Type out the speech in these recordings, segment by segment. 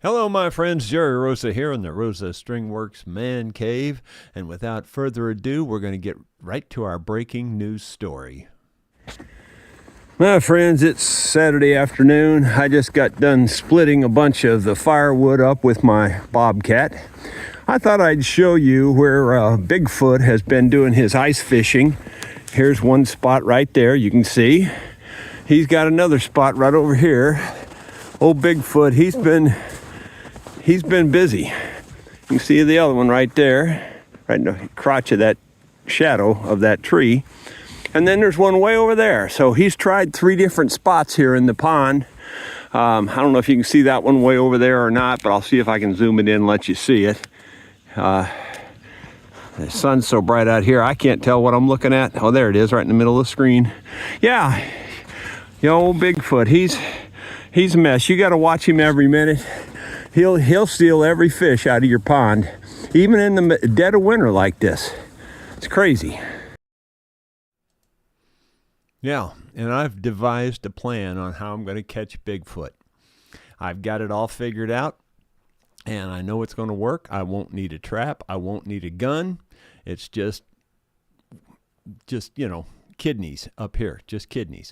Hello, my friends. Jerry Rosa here in the Rosa Stringworks Man Cave. And without further ado, we're going to get right to our breaking news story. My friends, it's Saturday afternoon. I just got done splitting a bunch of the firewood up with my bobcat. I thought I'd show you where Bigfoot has been doing his ice fishing. Here's one spot right there, you can see. He's got another spot right over here. Old Bigfoot, he's been busy. You can see the other one right there, right in the crotch of that shadow of that tree. And then there's one way over there. So he's tried 3 different spots here in the pond. I don't know if you can see that one way over there or not, but I'll see if I can zoom it in and let you see it. The sun's so bright out here, I can't tell what I'm looking at. Oh, there it is, right in the middle of the screen. Yeah, old Bigfoot, he's a mess. You got to watch him every minute. He'll steal every fish out of your pond, even in the dead of winter like this. It's crazy. Yeah, and I've devised a plan on how I'm going to catch Bigfoot. I've got it all figured out, and I know it's going to work. I won't need a trap. I won't need a gun. It's just kidneys up here, just kidneys.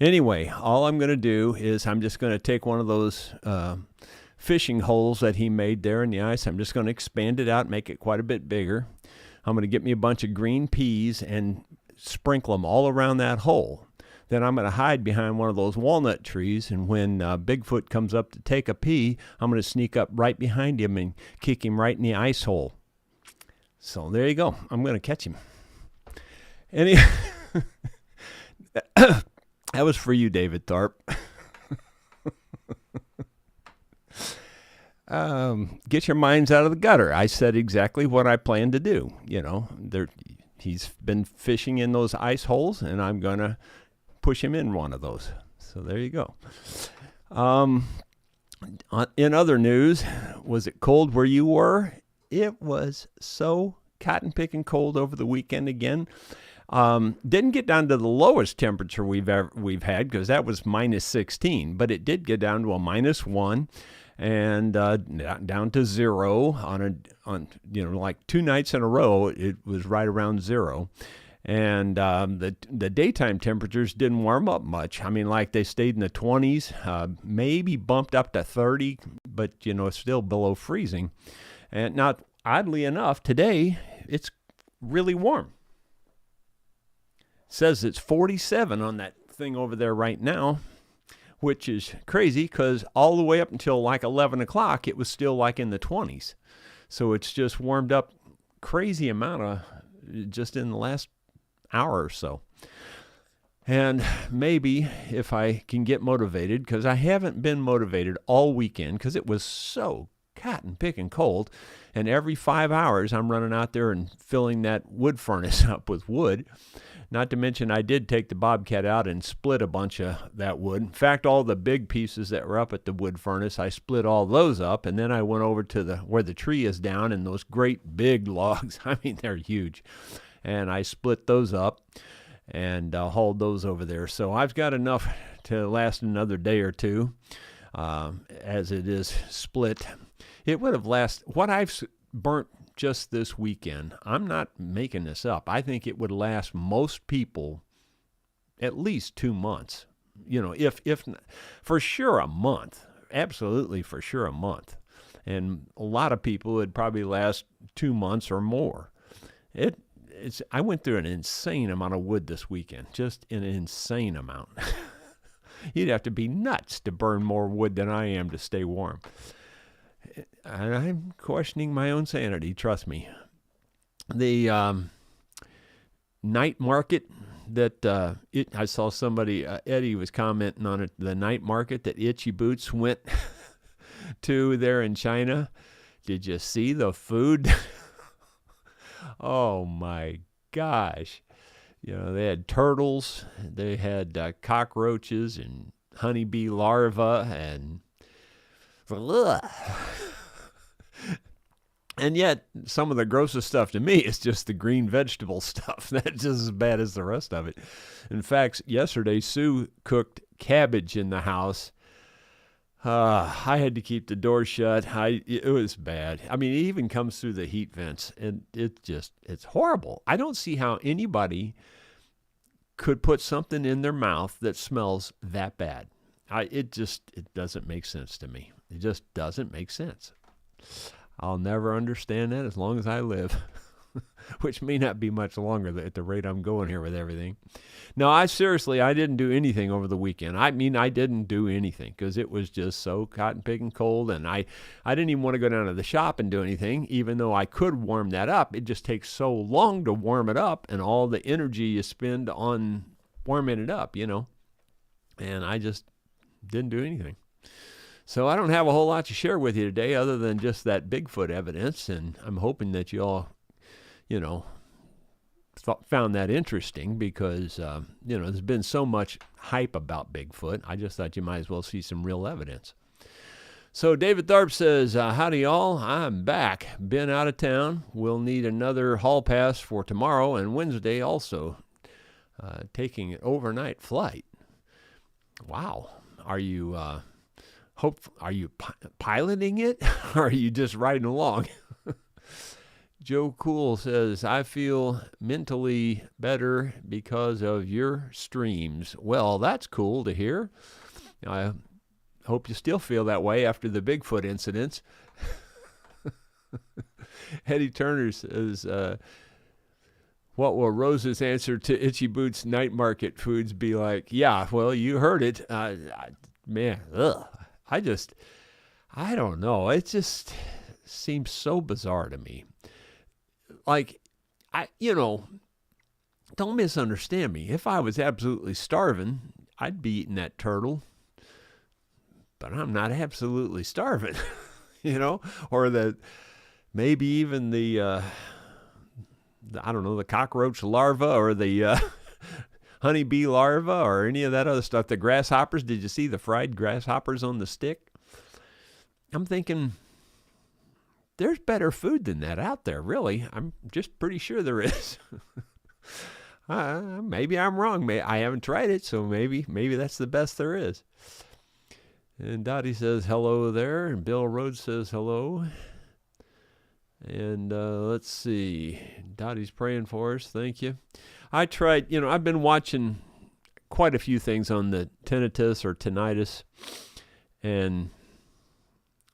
Anyway, all I'm going to do is I'm just going to take one of those fishing holes that he made there in the ice. I'm just going to expand it out, make it quite a bit bigger. I'm going to get me a bunch of green peas and sprinkle them all around that hole. Then I'm going to hide behind one of those walnut trees, and when Bigfoot comes up to take a pee, I'm going to sneak up right behind him and kick him right in the ice hole. So there you go. I'm going to catch him. That was for you, David Tharp. Get your minds out of the gutter. I said exactly what I planned to do. He's been fishing in those ice holes, and I'm going to push him in one of those. So there you go. In other news, was it cold where you were? It was so cotton picking cold over the weekend again. Didn't get down to the lowest temperature we've had, because that was minus 16, but it did get down to a minus 1. And down to 0 on like 2 nights in a row. It was right around 0, and the daytime temperatures didn't warm up much. I mean, like they stayed in the 20s, maybe bumped up to 30, but still below freezing. And not oddly enough, today it's really warm. It says it's 47 on that thing over there right now, which is crazy because all the way up until like 11 o'clock, it was still like in the 20s. So it's just warmed up crazy amount just in the last hour or so. And maybe if I can get motivated, because I haven't been motivated all weekend because it was so cotton picking cold. And every 5 hours, I'm running out there and filling that wood furnace up with wood. Not to mention, I did take the bobcat out and split a bunch of that wood. In fact, all the big pieces that were up at the wood furnace, I split all those up, and then I went over to where the tree is down, and those great big logs, I mean, they're huge. And I split those up and hauled those over there. So I've got enough to last another day or two, as it is split. It would have lasted, what I've burnt just this weekend, I'm not making this up, I think it would last most people at least 2 months. If for sure a month, absolutely for sure a month. And a lot of people would probably last 2 months or more. I went through an insane amount of wood this weekend, just an insane amount. You'd have to be nuts to burn more wood than I am to stay warm. I'm questioning my own sanity, trust me. The night market that I saw somebody, Eddie was commenting on it, the night market that Itchy Boots went to there in China. Did you see the food? Oh my gosh. They had turtles, they had cockroaches and honeybee larvae and and yet some of the grossest stuff to me is just the green vegetable stuff. That's just as bad as the rest of it. In fact, yesterday Sue cooked cabbage in the house I had to keep the door shut. It was bad. I mean, it even comes through the heat vents, and it's horrible. I don't see how anybody could put something in their mouth that smells that bad. It doesn't make sense to me. It just doesn't make sense. I'll never understand that as long as I live, which may not be much longer at the rate I'm going here with everything. No, I didn't do anything over the weekend. I mean, I didn't do anything because it was just so cotton picking cold, and I didn't even want to go down to the shop and do anything, even though I could warm that up. It just takes so long to warm it up, and all the energy you spend on warming it up, and I just didn't do anything. So I don't have a whole lot to share with you today other than just that Bigfoot evidence, and I'm hoping that you all, found that interesting because, there's been so much hype about Bigfoot. I just thought you might as well see some real evidence. So David Tharp says, howdy y'all, I'm back. Been out of town. We'll need another hall pass for tomorrow and Wednesday also. Taking an overnight flight. Wow. Are you piloting it or are you just riding along? Joe Cool says, I feel mentally better because of your streams. Well, that's cool to hear. I hope you still feel that way after the Bigfoot incidents. Eddie Turner says, what will Rosa's answer to Itchy Boots night market foods be like? Yeah, well, you heard it. Man, I don't know. It just seems so bizarre to me. Like, don't misunderstand me. If I was absolutely starving, I'd be eating that turtle. But I'm not absolutely starving, or maybe even the cockroach larva or the honeybee larva or any of that other stuff. The grasshoppers, did you see the fried grasshoppers on the stick? I'm thinking there's better food than that out there, really. I'm just pretty sure there is. Maybe I'm wrong. I haven't tried it, so maybe that's the best there is. And Dottie says hello there, and Bill Rhodes says hello. And let's see. Dottie's praying for us. Thank you. I tried, I've been watching quite a few things on the tinnitus or tinnitus, and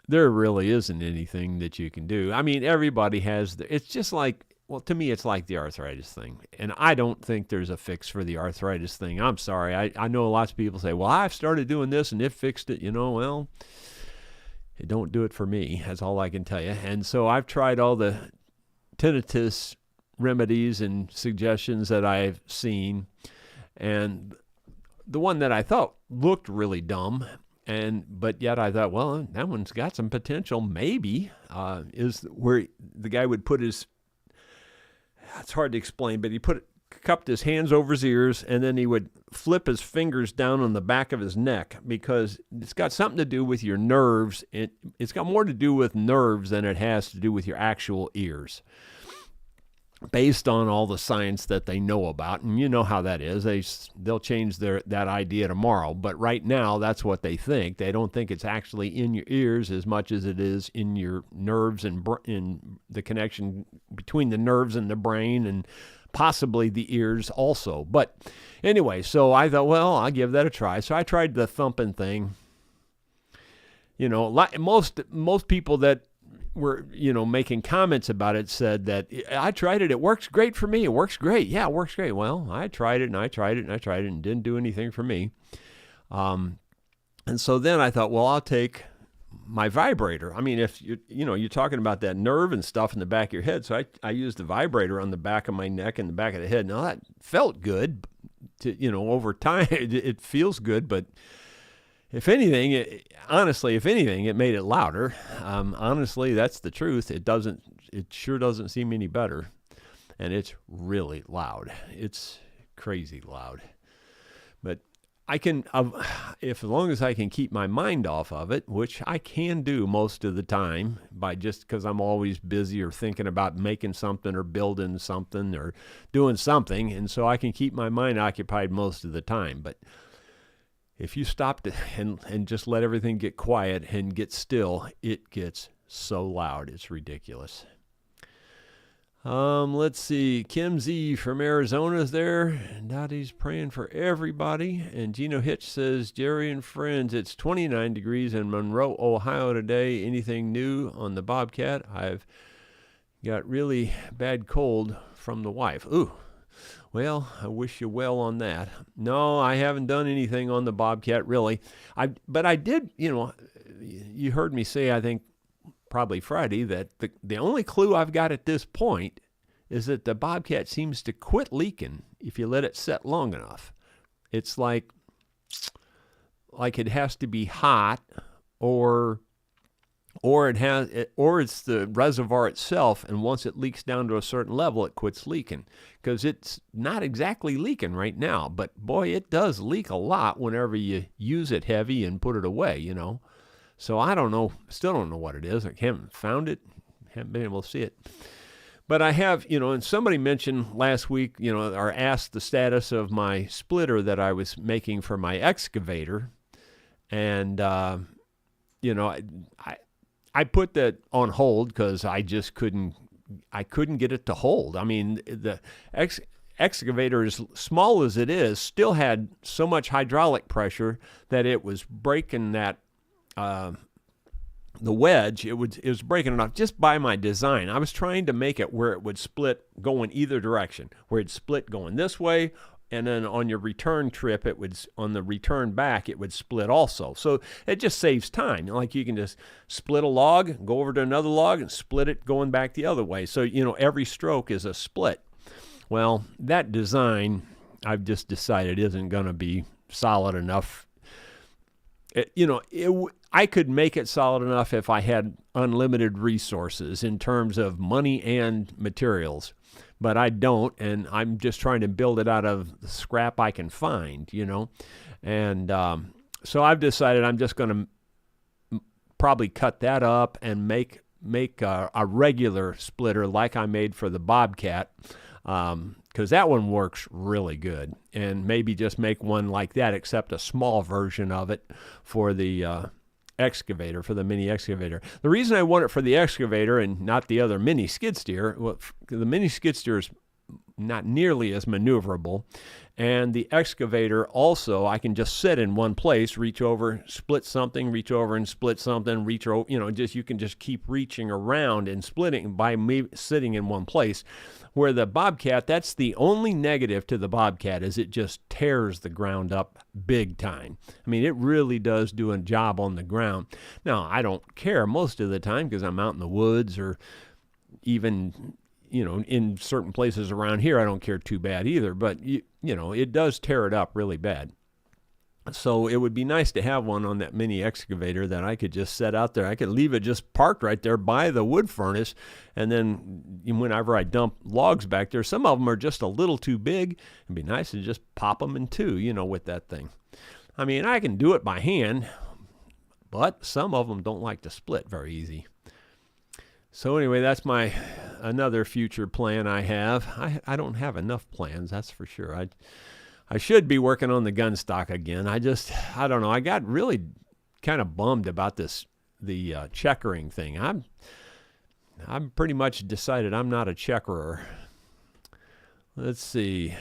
there really isn't anything that you can do. I mean, everybody has, it's just like, well, to me, it's like the arthritis thing. And I don't think there's a fix for the arthritis thing. I'm sorry. I know lots of people say, well, I've started doing this and it fixed it. Well, it don't do it for me. That's all I can tell you. And so I've tried all the tinnitus remedies and suggestions that I've seen. And the one that I thought looked really dumb, but yet I thought, well, that one's got some potential, maybe, is where the guy would put his, it's hard to explain, but he cupped his hands over his ears, and then he would flip his fingers down on the back of his neck, because it's got something to do with your nerves. It's got more to do with nerves than it has to do with your actual ears, based on all the science that they know about. And you know how that is. They'll change that idea tomorrow, but right now that's what they think. They don't think it's actually in your ears as much as it is in your nerves and in the connection between the nerves and the brain, and possibly the ears also. But anyway, so I thought, well, I'll give that a try. So I tried the thumping thing. Most people that were, making comments about it said that I tried it. It works great for me. It works great. Yeah, it works great. Well, I tried it and I tried it and I tried it and didn't do anything for me. And so then I thought, well, I'll take my vibrator. I mean, if you're talking about that nerve and stuff in the back of your head. So I used the vibrator on the back of my neck and the back of the head. Now that felt good over time. It feels good, but if anything, it made it louder. Honestly, that's the truth. It sure doesn't seem any better. And it's really loud. It's crazy loud. But I can, as long as I can keep my mind off of it, which I can do most of the time, because I'm always busy or thinking about making something or building something or doing something. And so I can keep my mind occupied most of the time. But if you stopped and just let everything get quiet and get still, it gets so loud. It's ridiculous. Let's see. Kim Z from Arizona is there. Dottie's praying for everybody. And Gino Hitch says, Jerry and friends, it's 29 degrees in Monroe, Ohio today. Anything new on the Bobcat? I've got really bad cold from the wife. Ooh. Well, I wish you well on that. No, I haven't done anything on the Bobcat, really. But I did, you heard me say, I think, probably Friday, that the only clue I've got at this point is that the Bobcat seems to quit leaking if you let it set long enough. It's like it has to be hot, or it's the reservoir itself, and once it leaks down to a certain level, it quits leaking. Because it's not exactly leaking right now, but boy, it does leak a lot whenever you use it heavy and put it away, So I don't know, still don't know what it is. I haven't found it, haven't been able to see it. But I have, and somebody mentioned last week, or asked the status of my splitter that I was making for my excavator. And, I put that on hold because I just couldn't get it to hold. I mean, the excavator, as small as it is, still had so much hydraulic pressure that it was breaking that, the wedge. It was breaking it off just by my design. I was trying to make it where it would split going either direction, where it'd split going this way, and then on your return trip, on the return back, it would split also. So it just saves time. Like you can just split a log, go over to another log, and split it going back the other way. So, every stroke is a split. Well, that design, I've just decided isn't going to be solid enough. I could make it solid enough if I had unlimited resources in terms of money and materials. But I don't, and I'm just trying to build it out of the scrap I can find, And so I've decided I'm just going to probably cut that up and make a regular splitter like I made for the Bobcat, because that one works really good. And maybe just make one like that, except a small version of it for the excavator, for the mini excavator. The reason I want it for the excavator and not the other mini skid steer, the mini skid steer is not nearly as maneuverable, and the excavator also, I can just sit in one place, reach over, split something, reach over and split something, reach over, you can just keep reaching around and splitting by me sitting in one place. Where the Bobcat, that's the only negative to the Bobcat, is it just tears the ground up big time. I mean, it really does do a job on the ground. Now, I don't care most of the time because I'm out in the woods, or even, in certain places around here, I don't care too bad either. But, it does tear it up really bad. So it would be nice to have one on that mini excavator that I could just set out there. I could leave it just parked right there by the wood furnace, and then whenever I dump logs back there, some of them are just a little too big. It'd be nice to just pop them in two, with that thing. I mean, I can do it by hand, but some of them don't like to split very easy. So anyway, that's another future plan I have. I don't have enough plans, that's for sure. I should be working on the gun stock again. I don't know. I got really kind of bummed about the checkering thing. I'm pretty much decided I'm not a checkerer. Let's see.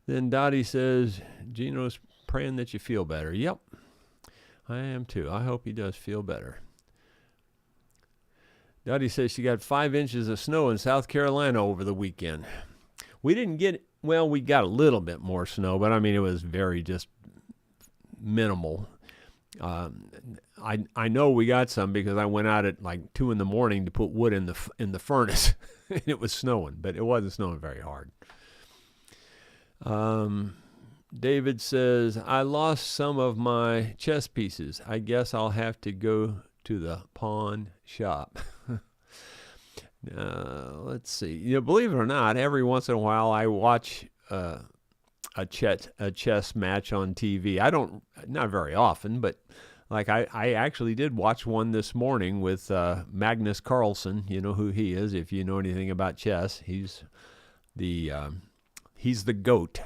Then Dottie says, Gino's praying that you feel better. Yep, I am too. I hope he does feel better. Dottie says she got 5 inches of snow in South Carolina over the weekend. We didn't get, well, we got a little bit more snow, but I mean, it was very just minimal. I know we got some because I went out at like 2 a.m. to put wood in the furnace, and it was snowing, but it wasn't snowing very hard. David says, I lost some of my chess pieces. I guess I'll have to go to the pawn shop. Let's see. Believe it or not, every once in a while I watch a chess match on TV. I don't, not very often, but like I actually did watch one this morning with Magnus Carlsen. You know who he is if you know anything about chess. He's the GOAT.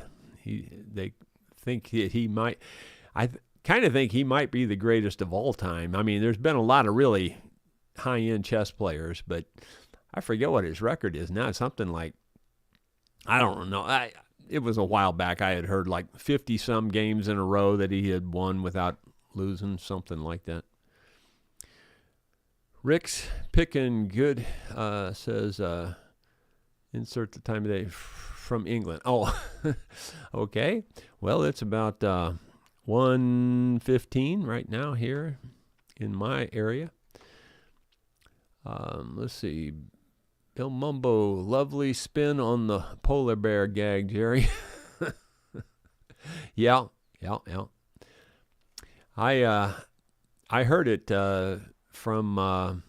They think that he might. I kind of think he might be the greatest of all time. I mean, there's been a lot of really high-end chess players, but I forget what his record is now. Something like, I don't know. It was a while back. I had heard like 50-some games in a row that he had won without losing, something like that. Rick's picking good says, insert the time of day from England. Oh, okay. Well, it's about 1:15 right now here in my area. Let's see. Bill Mumbo, lovely spin on the polar bear gag, Jerry. Yeah. I heard it from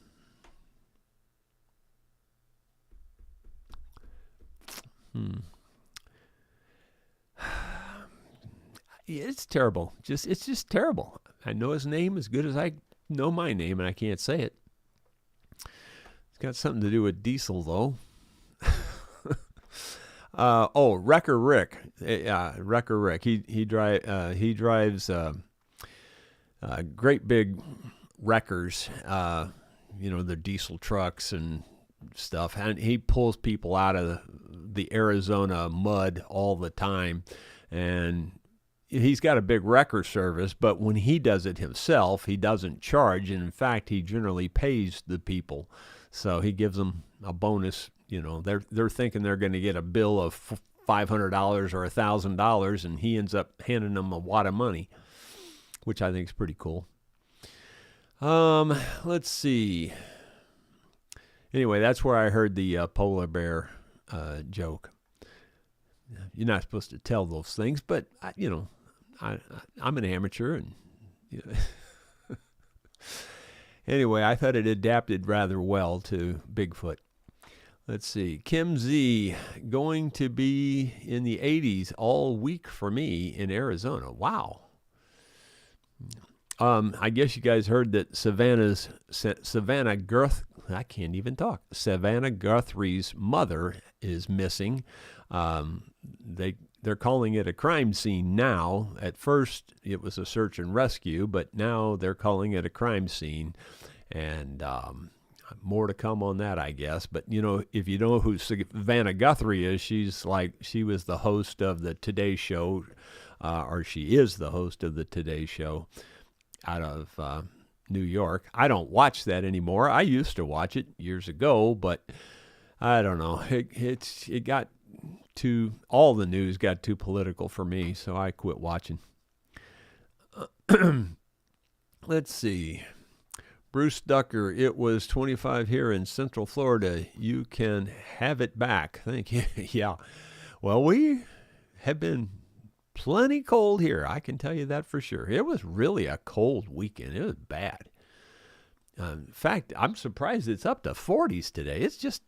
It's terrible. It's just terrible. I know his name as good as I know my name, and I can't say it. It's got something to do with diesel, though. Wrecker Rick. Wrecker Rick. He drives great big wreckers. The diesel trucks and stuff, and he pulls people out of the Arizona mud all the time, and he's got a big wrecker service, but when he does it himself, he doesn't charge, and in fact, he generally pays the people. So he gives them a bonus. They're thinking they're going to get a bill of $500 or $1,000, and he ends up handing them a wad of money, which I think is pretty cool. Let's see. Anyway, that's where I heard the polar bear joke. You're not supposed to tell those things, but I'm an amateur, and anyway, I thought it adapted rather well to Bigfoot. Let's see. Kim Z, going to be in the 80s all week for me in Arizona. Wow. I guess you guys heard that Savannah Guthrie's mother is missing. They're calling it a crime scene now. At first, it was a search and rescue, but now they're calling it a crime scene. And more to come on that, I guess. But, if you know who Savannah Guthrie is, she was the host of the Today Show, or she is the host of the Today Show out of New York. I don't watch that anymore. I used to watch it years ago, but I don't know. It got all the news got too political for me, so I quit watching. Let's see. Bruce Ducker, it was 25 here in Central Florida. You can have it back. Thank you. Yeah. Well, we have been plenty cold here. I can tell you that for sure. It was really a cold weekend. It was bad. In fact, I'm surprised it's up to 40s today. It's just,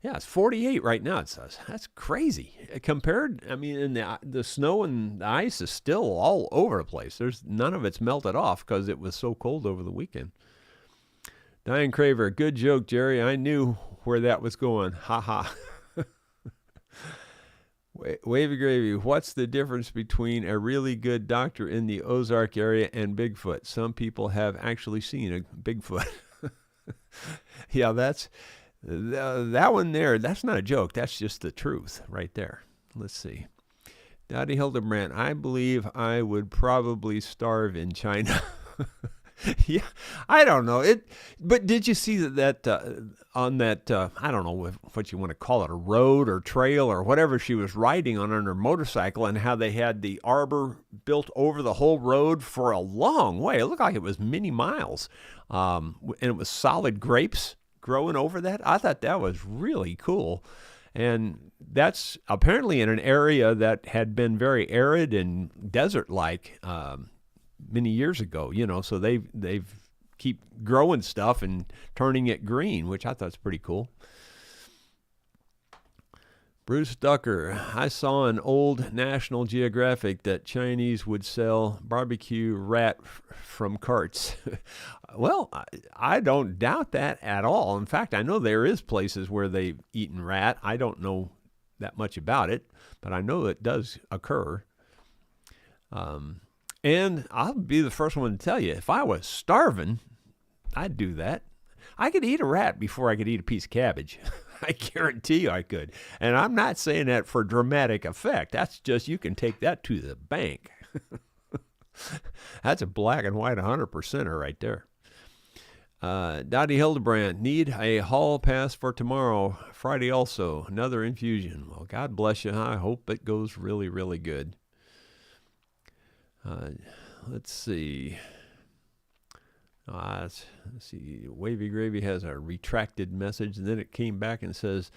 it's 48 right now. That's crazy. Compared, and the snow and the ice is still all over the place. None of it's melted off because it was so cold over the weekend. Diane Craver, good joke, Jerry. I knew where that was going. Ha ha. Wavy Gravy, what's the difference between a really good doctor in the Ozark area and Bigfoot? Some people have actually seen a Bigfoot. Yeah, that's that one there. That's not a joke. That's just the truth right there. Let's see. Dottie Hildebrand, I believe I would probably starve in China. Yeah, I don't know it, but did you see that on that I don't know what you want to call it, a road or trail or whatever she was riding on her motorcycle, and how they had the arbor built over the whole road for a long way. It looked like it was many miles, and it was solid grapes growing over that. I thought that was really cool, and that's apparently in an area that had been very arid and desert-like. Many years ago, so they've keep growing stuff and turning it green, which I thought was pretty cool. Bruce Ducker, I saw an old National Geographic that Chinese would sell barbecue rat from carts. Well, I don't doubt that at all. In fact, I know there is places where they've eaten rat. I don't know that much about it, but I know it does occur. And I'll be the first one to tell you, if I was starving, I'd do that. I could eat a rat before I could eat a piece of cabbage. I guarantee you I could. And I'm not saying that for dramatic effect. That's just, you can take that to the bank. That's a black and white 100%er right there. Dottie Hildebrand, need a hall pass for tomorrow, Friday also, another infusion. Well, God bless you. I hope it goes really, really good. Let's see. Let's see. Wavy Gravy has a retracted message, and then it came back and says,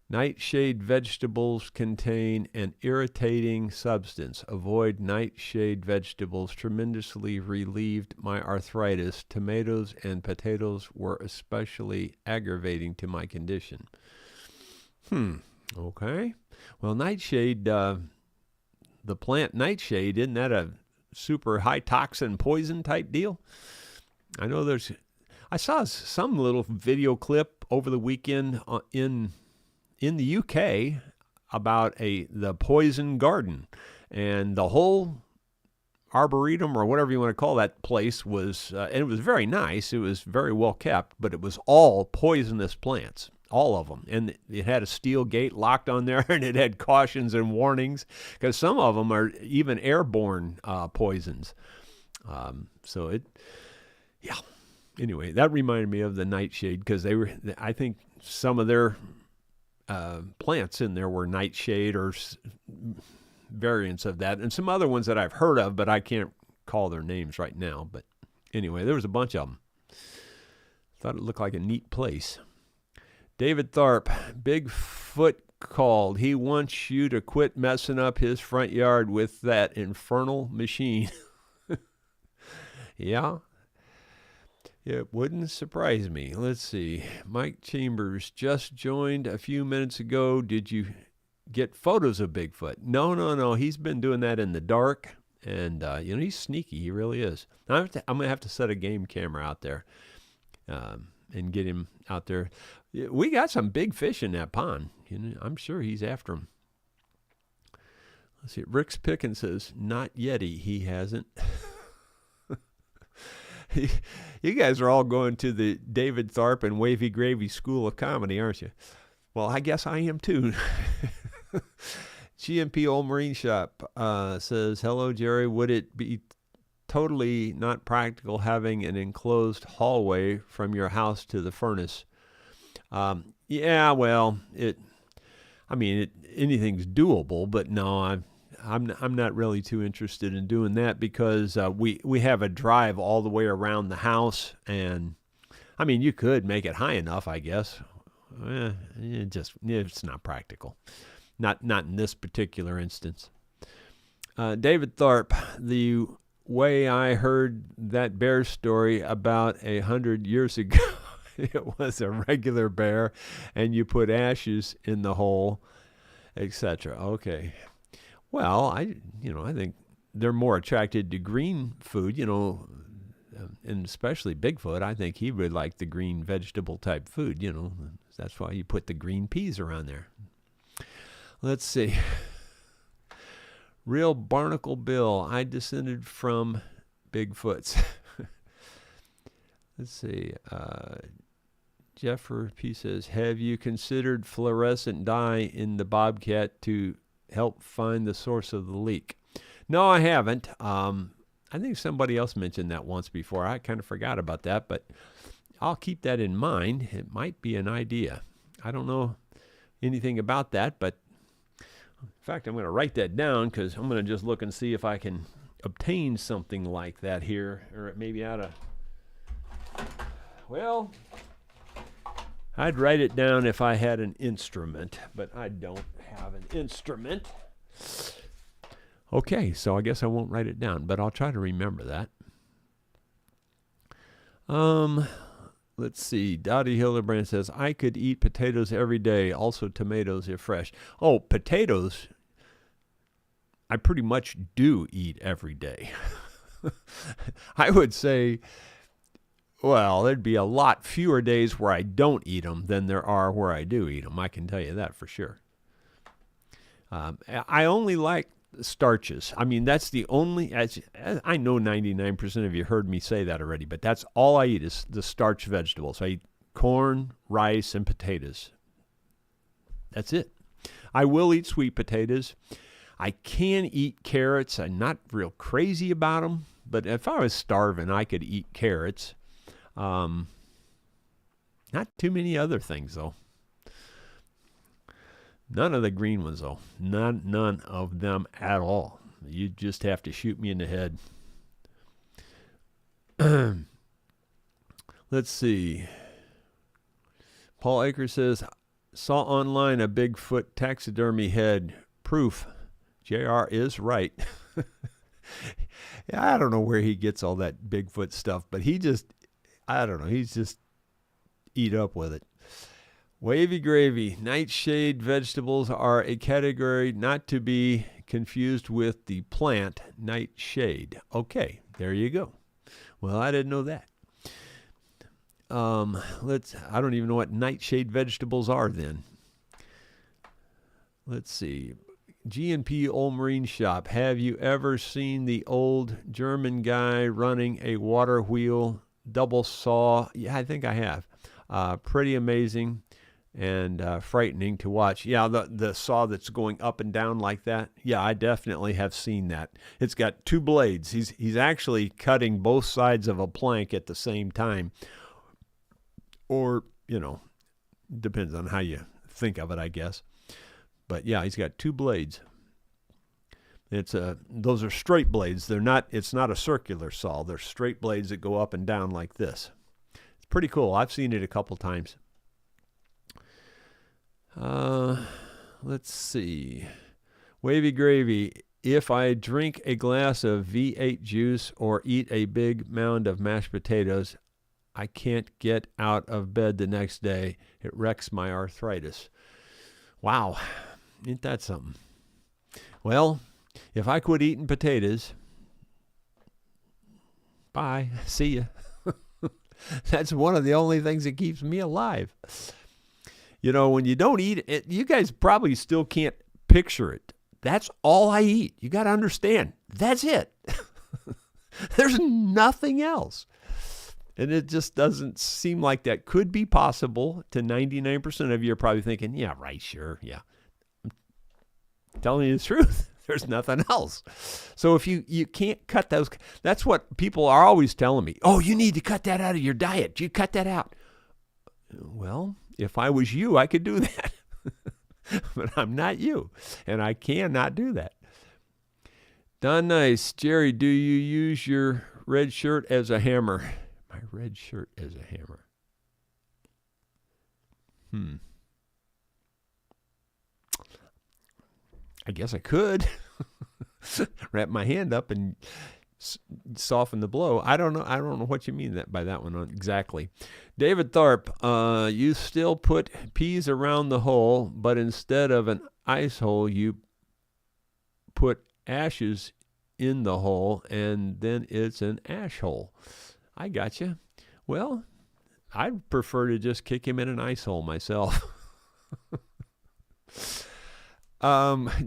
nightshade vegetables contain an irritating substance. Avoid nightshade vegetables. Tremendously relieved my arthritis. Tomatoes and potatoes were especially aggravating to my condition. Okay. Well, nightshade, the plant nightshade, isn't that a super high toxin poison type deal? I know I saw some little video clip over the weekend in the UK about the poison garden, and the whole arboretum, or whatever you want to call that place, was, and it was very nice. It was very well kept, but it was all poisonous plants, all of them. And it had a steel gate locked on there, and it had cautions and warnings, because some of them are even airborne poisons. Yeah. Anyway, that reminded me of the nightshade, because I think some of their plants in there were nightshade or variants of that, and some other ones that I've heard of, but I can't call their names right now. But anyway, there was a bunch of them. Thought it looked like a neat place. David Tharp, Bigfoot called. He wants you to quit messing up his front yard with that infernal machine. Yeah. It wouldn't surprise me. Let's see. Mike Chambers just joined a few minutes ago. Did you get photos of Bigfoot? No. He's been doing that in the dark, and he's sneaky. He really is. I'm gonna have to set a game camera out there and get him out there. We got some big fish in that pond. I'm sure he's after them. Let's see. Rick's Pickens says, not Yeti. He hasn't. You guys are all going to the David Tharp and Wavy Gravy School of Comedy, aren't you? Well, I guess I am too. GMP Old Marine Shop says, hello, Jerry. Would it be totally not practical having an enclosed hallway from your house to the furnace? Yeah, well, anything's doable, but no, I'm not really too interested in doing that, because we have a drive all the way around the house, and you could make it high enough, I guess. It's not practical, not in this particular instance. David Tharp, the way I heard that bear story about 100 years ago, it was a regular bear, and you put ashes in the hole, etc. Okay. Well, I think they're more attracted to green food, and especially Bigfoot. I think he would like the green vegetable type food, That's why you put the green peas around there. Let's see. Real Barnacle Bill, I descended from Bigfoots. Let's see. Jeffrey P. says, have you considered fluorescent dye in the Bobcat to help find the source of the leak? No, I haven't. I think somebody else mentioned that once before. I kind of forgot about that, but I'll keep that in mind. It might be an idea. I don't know anything about that, but in fact, I'm going to write that down, because I'm going to just look and see if I can obtain something like that here, or maybe well, I'd write it down if I had an instrument, but I don't have an instrument. Okay, so I guess I won't write it down, but I'll try to remember that. Let's see. Dottie Hildebrand says, I could eat potatoes every day, also tomatoes if fresh. Oh, potatoes, I pretty much do eat every day. I would say, well, there'd be a lot fewer days where I don't eat them than there are where I do eat them. I can tell you that for sure. I only like starches. I mean, that's the only, as I know 99% of you heard me say that already, but that's all I eat is the starch vegetables. I eat corn, rice, and potatoes. That's it. I will eat sweet potatoes. I can eat carrots. I'm not real crazy about them, but if I was starving, I could eat carrots. Not too many other things, though. None of the green ones, though. None of them at all. You just have to shoot me in the head. Let's see. Paul Aker says, saw online a Bigfoot taxidermy head. Proof. JR is right. Yeah, I don't know where he gets all that Bigfoot stuff, but I don't know. He's just eat up with it. Wavy gravy. Nightshade vegetables are a category not to be confused with the plant nightshade. Okay, there you go. Well, I didn't know that. I don't even know what nightshade vegetables are then. Let's see. G&P Old Marine Shop. Have you ever seen the old German guy running a water wheel double saw? Yeah, I think I have. Pretty amazing and frightening to watch. Yeah, the saw that's going up and down like that. Yeah, I definitely have seen that. It's got two blades. He's actually cutting both sides of a plank at the same time. Or, depends on how you think of it, I guess. But yeah, he's got two blades. Those are straight blades. It's not a circular saw. They're straight blades that go up and down like this. It's pretty cool. I've seen it a couple times. Let's see. Wavy gravy. If I drink a glass of V8 juice or eat a big mound of mashed potatoes, I can't get out of bed the next day. It wrecks my arthritis. Wow. Ain't that something? Well, if I quit eating potatoes, bye. See ya. That's one of the only things that keeps me alive. When you don't eat it, you guys probably still can't picture it. That's all I eat. You got to understand. That's it. There's nothing else. And it just doesn't seem like that could be possible to 99% of you are probably thinking, yeah, right, sure, yeah. I'm telling you the truth. There's nothing else. So if you can't cut those, that's what people are always telling me. Oh, you need to cut that out of your diet. You cut that out. Well, if I was you, I could do that. But I'm not you, and I cannot do that. Don Nice, Jerry, do you use your red shirt as a hammer? My red shirt as a hammer. I guess I could wrap my hand up and soften the blow. I don't know what you mean by that one exactly. David Tharp, you still put peas around the hole, but instead of an ice hole, you put ashes in the hole, and then it's an ash hole. I got you. Well, I'd prefer to just kick him in an ice hole myself.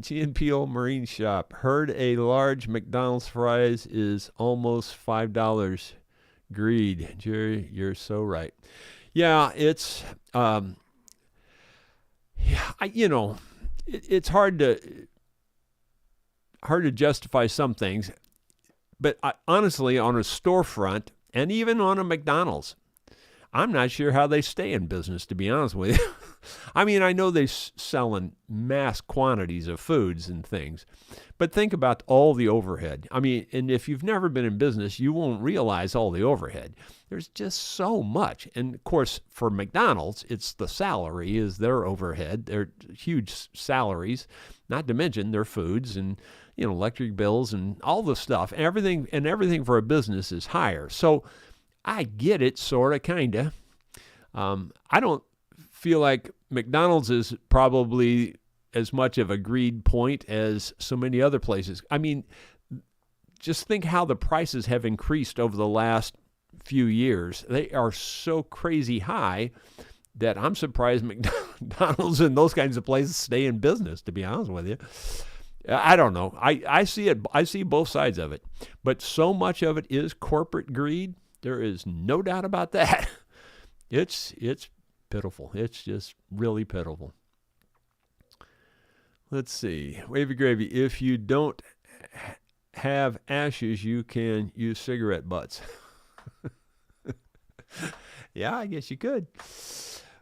G&P Old Marine Shop. Heard a large McDonald's fries is almost $5. Greed. Jerry, you're so right. Yeah, it's it's hard to justify some things, but honestly, on a storefront and even on a McDonald's, I'm not sure how they stay in business, to be honest with you. I mean, I know they're selling mass quantities of foods and things, but think about all the overhead. I mean, and if you've never been in business, you won't realize all the overhead. There's just so much. And of course, for McDonald's, it's the salary is their overhead. They're huge salaries, not to mention their foods and, electric bills and all the stuff. Everything for a business is higher. So I get it, sort of, kind of. I don't feel like McDonald's is probably as much of a greed point as so many other places. I mean, just think how the prices have increased over the last few years. They are so crazy high that I'm surprised McDonald's and those kinds of places stay in business, to be honest with you. I don't know. I see it. I see both sides of it. But so much of it is corporate greed. There is no doubt about that. It's pitiful. It's just really pitiful. Let's see. Wavy gravy. If you don't have ashes, you can use cigarette butts. Yeah, I guess you could.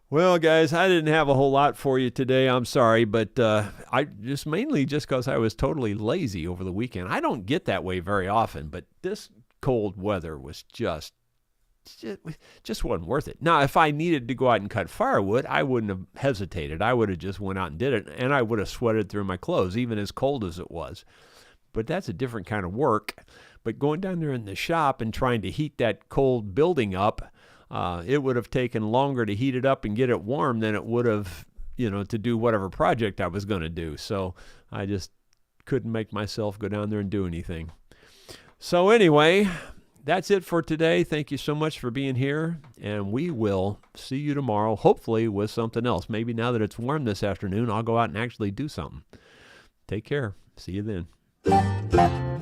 Well, guys, I didn't have a whole lot for you today. I'm sorry, but I just mainly just because I was totally lazy over the weekend. I don't get that way very often, but this cold weather was just wasn't worth it. Now, if I needed to go out and cut firewood, I wouldn't have hesitated. I would have just went out and did it, and I would have sweated through my clothes, even as cold as it was. But that's a different kind of work. But going down there in the shop and trying to heat that cold building up, it would have taken longer to heat it up and get it warm than it would have, to do whatever project I was going to do. So I just couldn't make myself go down there and do anything. So anyway, that's it for today. Thank you so much for being here, and we will see you tomorrow, hopefully with something else. Maybe now that it's warm this afternoon, I'll go out and actually do something. Take care. See you then.